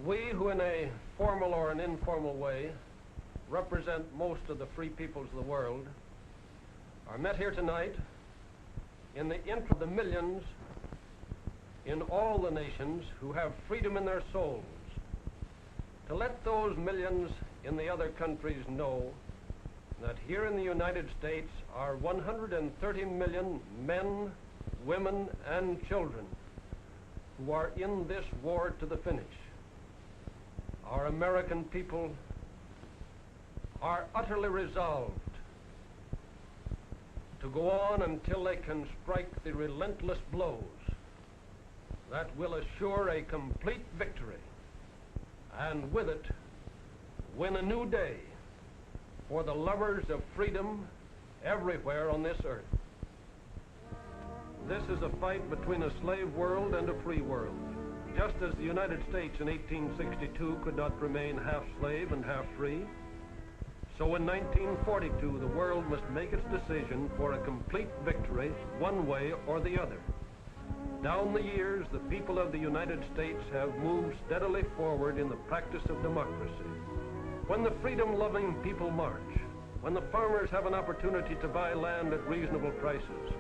We who in a formal or an informal way represent most of the free peoples of the world are met here tonight in the interest of the millions in all the nations who have freedom in their souls, to let those millions in the other countries know that here in the United States are 130 million men, women, and children who are in this war to the finish. Our American people are utterly resolved to go on until they can strike the relentless blows that will assure a complete victory, and with it win a new day for the lovers of freedom everywhere on this earth. This is a fight between a slave world and a free world. Just as the United States in 1862 could not remain half slave and half free, so in 1942 the world must make its decision for a complete victory one way or the other. Down the years, the people of the United States have moved steadily forward in the practice of democracy. When the freedom-loving people march, when the farmers have an opportunity to buy land at reasonable prices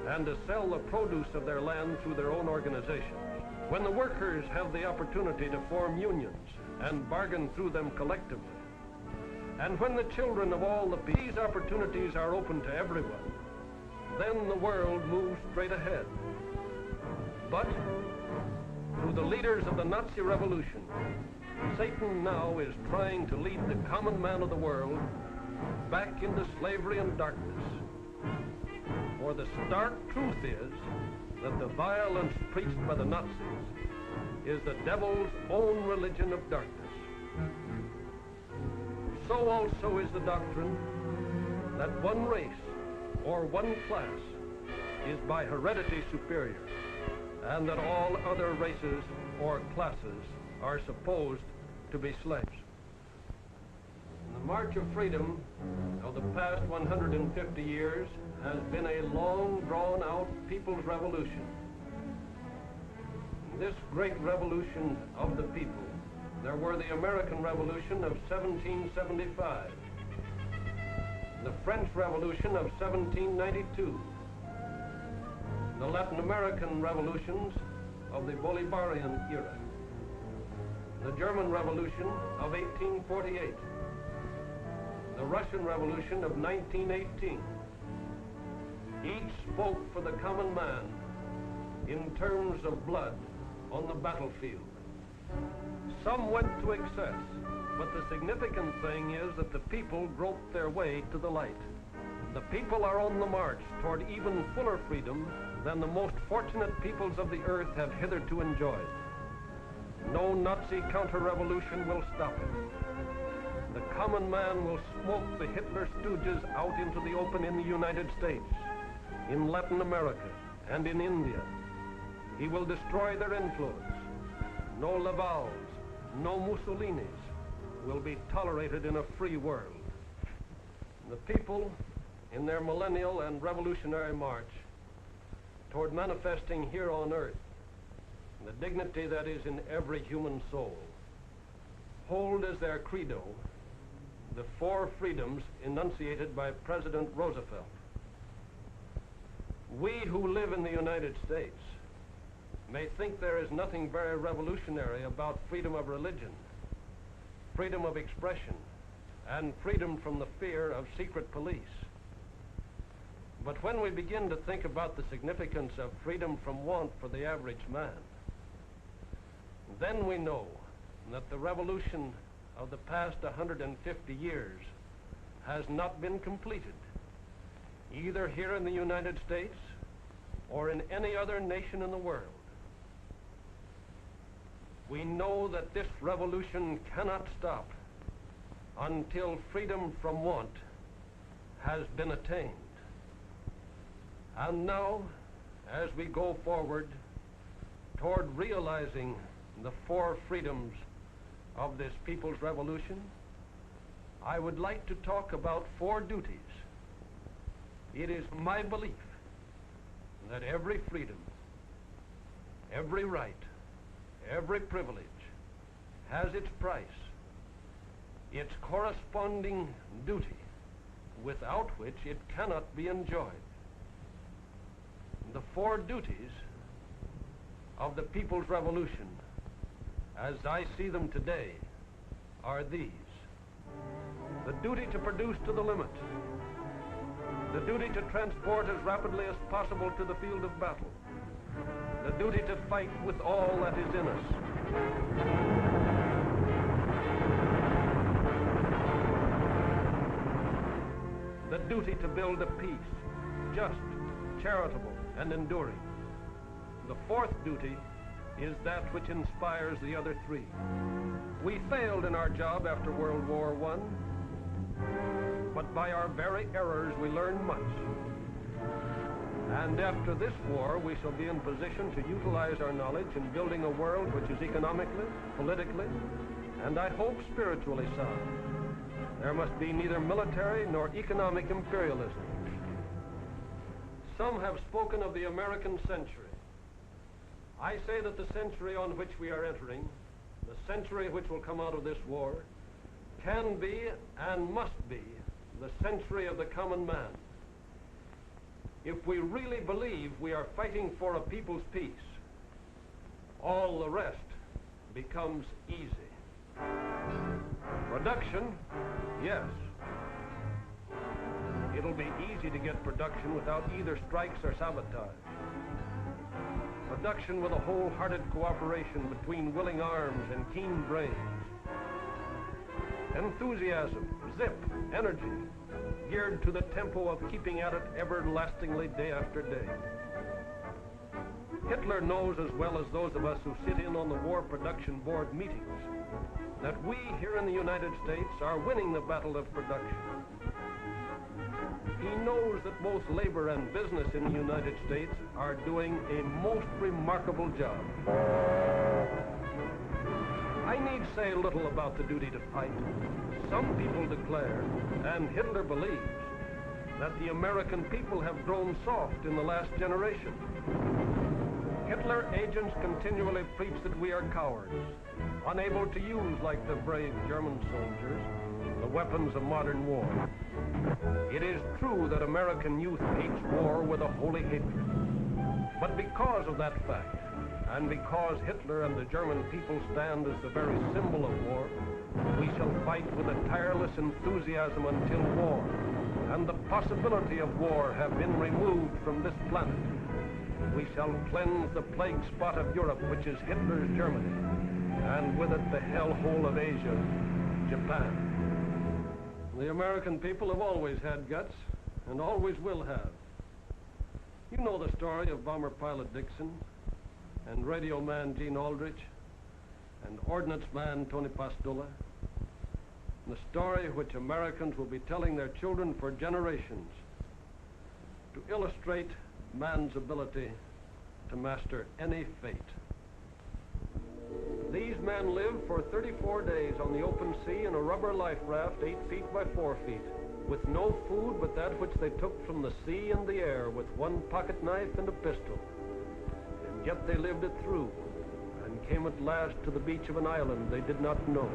and to sell the produce of their land through their own organizations, when the workers have the opportunity to form unions and bargain through them collectively, and when the children of all these opportunities are open to everyone, then the world moves straight ahead. But through the leaders of the Nazi Revolution, Satan now is trying to lead the common man of the world back into slavery and darkness. For the stark truth is that the violence preached by the Nazis is the devil's own religion of darkness. So also is the doctrine that one race or one class is by heredity superior, and that all other races or classes are supposed to be slaves. The march of freedom of the past 150 years has been a long, drawn-out people's revolution. This great revolution of the people, there were the American Revolution of 1775, the French Revolution of 1792, the Latin American revolutions of the Bolivarian era, the German Revolution of 1848, the Russian Revolution of 1918. Each spoke for the common man in terms of blood on the battlefield. Some went to excess, but the significant thing is that the people groped their way to the light. The people are on the march toward even fuller freedom than the most fortunate peoples of the earth have hitherto enjoyed. No Nazi counter-revolution will stop it. The common man will smoke the Hitler stooges out into the open in the United States, in Latin America, and in India. He will destroy their influence. No Lavals, no Mussolinis will be tolerated in a free world. The people, in their millennial and revolutionary march toward manifesting here on earth the dignity that is in every human soul, hold as their credo the four freedoms enunciated by President Roosevelt. We who live in the United States may think there is nothing very revolutionary about freedom of religion, freedom of expression, and freedom from the fear of secret police. But when we begin to think about the significance of freedom from want for the average man, then we know that the revolution of the past 150 years has not been completed, either here in the United States or in any other nation in the world. We know that this revolution cannot stop until freedom from want has been attained. And now, as we go forward toward realizing the four freedoms of this people's revolution, I would like to talk about four duties. It is my belief that every freedom, every right, every privilege has its price, its corresponding duty, without which it cannot be enjoyed. The four duties of the People's Revolution, as I see them today, are these. The duty to produce to the limit. The duty to transport as rapidly as possible to the field of battle. The duty to fight with all that is in us. The duty to build a peace, just, charitable, and enduring. The fourth duty is that which inspires the other three. We failed in our job after World War I, but by our very errors we learned much. And after this war, we shall be in position to utilize our knowledge in building a world which is economically, politically, and I hope spiritually sound. There must be neither military nor economic imperialism. Some have spoken of the American century. I say that the century on which we are entering, the century which will come out of this war, can be and must be the century of the common man. If we really believe we are fighting for a people's peace, all the rest becomes easy. Production, yes. It'll be easy to get production without either strikes or sabotage. Production with a wholehearted cooperation between willing arms and keen brains. Enthusiasm, zip, energy, geared to the tempo of keeping at it everlastingly day after day. Hitler knows as well as those of us who sit in on the War Production Board meetings that we here in the United States are winning the battle of production. He knows that both labor and business in the United States are doing a most remarkable job. I need say little about the duty to fight. Some people declare, and Hitler believes, that the American people have grown soft in the last generation. Hitler agents continually preach that we are cowards, unable to use, like the brave German soldiers, the weapons of modern war. It is true that American youth hates war with a holy hatred. But because of that fact, and because Hitler and the German people stand as the very symbol of war, we shall fight with a tireless enthusiasm until war and the possibility of war have been removed from this planet. We shall cleanse the plague spot of Europe, which is Hitler's Germany, and with it the hellhole of Asia, Japan. The American people have always had guts, and always will have. You know the story of bomber pilot Dixon, and radio man Gene Aldrich, and ordnance man Tony Pastula. The story which Americans will be telling their children for generations to illustrate man's ability to master any fate. These men lived for 34 days on the open sea in a rubber life raft 8 feet by 4 feet, with no food but that which they took from the sea and the air, with one pocket knife and a pistol. And yet they lived it through, and came at last to the beach of an island they did not know.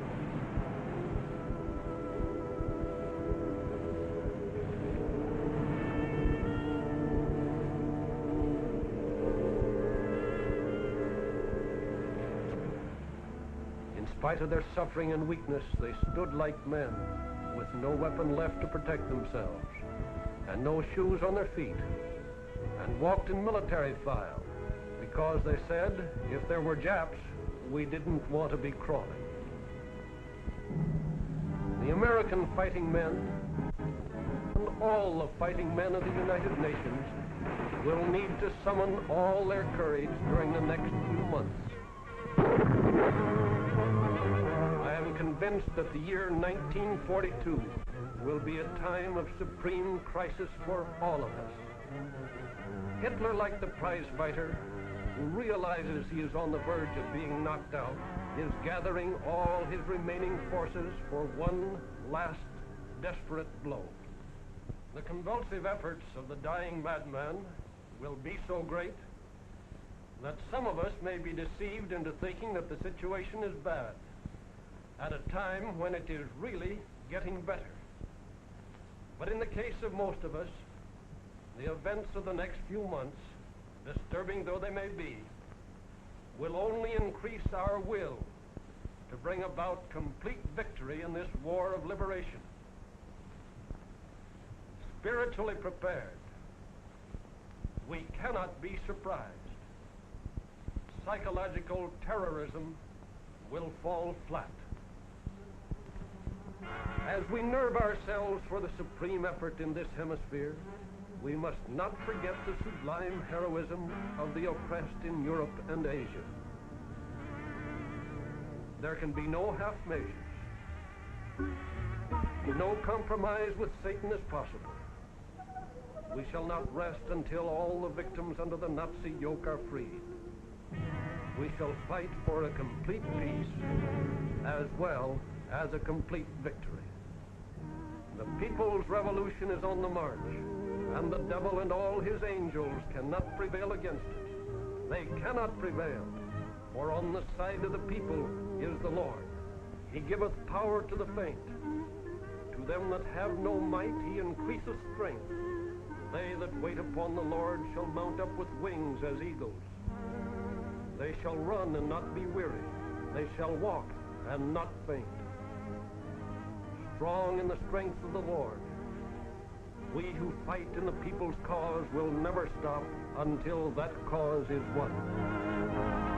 In spite of their suffering and weakness, they stood like men, with no weapon left to protect themselves, and no shoes on their feet, and walked in military file, because they said, if there were Japs, we didn't want to be crawling. The American fighting men, and all the fighting men of the United Nations, will need to summon all their courage during the next few months. I am convinced that the year 1942 will be a time of supreme crisis for all of us. Hitler, like the prize fighter, who realizes he is on the verge of being knocked out, is gathering all his remaining forces for one last desperate blow. The convulsive efforts of the dying madman will be so great that some of us may be deceived into thinking that the situation is bad. at a time when it is really getting better. But in the case of most of us, the events of the next few months, disturbing though they may be, will only increase our will to bring about complete victory in this war of liberation. Spiritually prepared, we cannot be surprised. Psychological terrorism will fall flat. As we nerve ourselves for the supreme effort in this hemisphere, we must not forget the sublime heroism of the oppressed in Europe and Asia. There can be no half measures. No compromise with Satan is possible. We shall not rest until all the victims under the Nazi yoke are freed. We shall fight for a complete peace as well as a complete victory. The people's revolution is on the march, and the devil and all his angels cannot prevail against it. They cannot prevail, for on the side of the people is the Lord. He giveth power to the faint. To them that have no might he increaseth strength. They that wait upon the Lord shall mount up with wings as eagles. They shall run and not be weary. They shall walk and not faint. Strong in the strength of the Lord, we who fight in the people's cause will never stop until that cause is won.